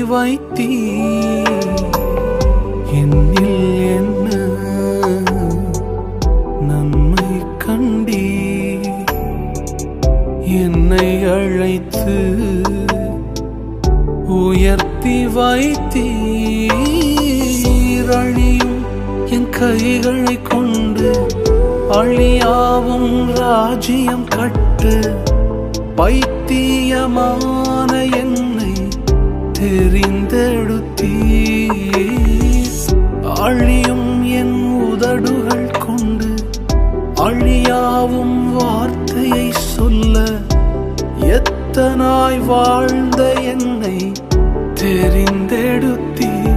வைத்தீ என்னில் என்ன நன்மை கண்டீ என்னை அழைத்து உயர்த்தி வைத்தீர் அழியும் என் கைகளை கொண்டு அழியாவும் ராஜ்யம் கட்டு பைத்தியமான என்னை தெரிந்தெடுத்தீர் அழியும் என் உதடுகள் கொண்டு அழியாவும் வார்த்தையை சொல்ல எத்தனாய் வாழ்ந்த என்னை தெரிந்தெடுத்தீர்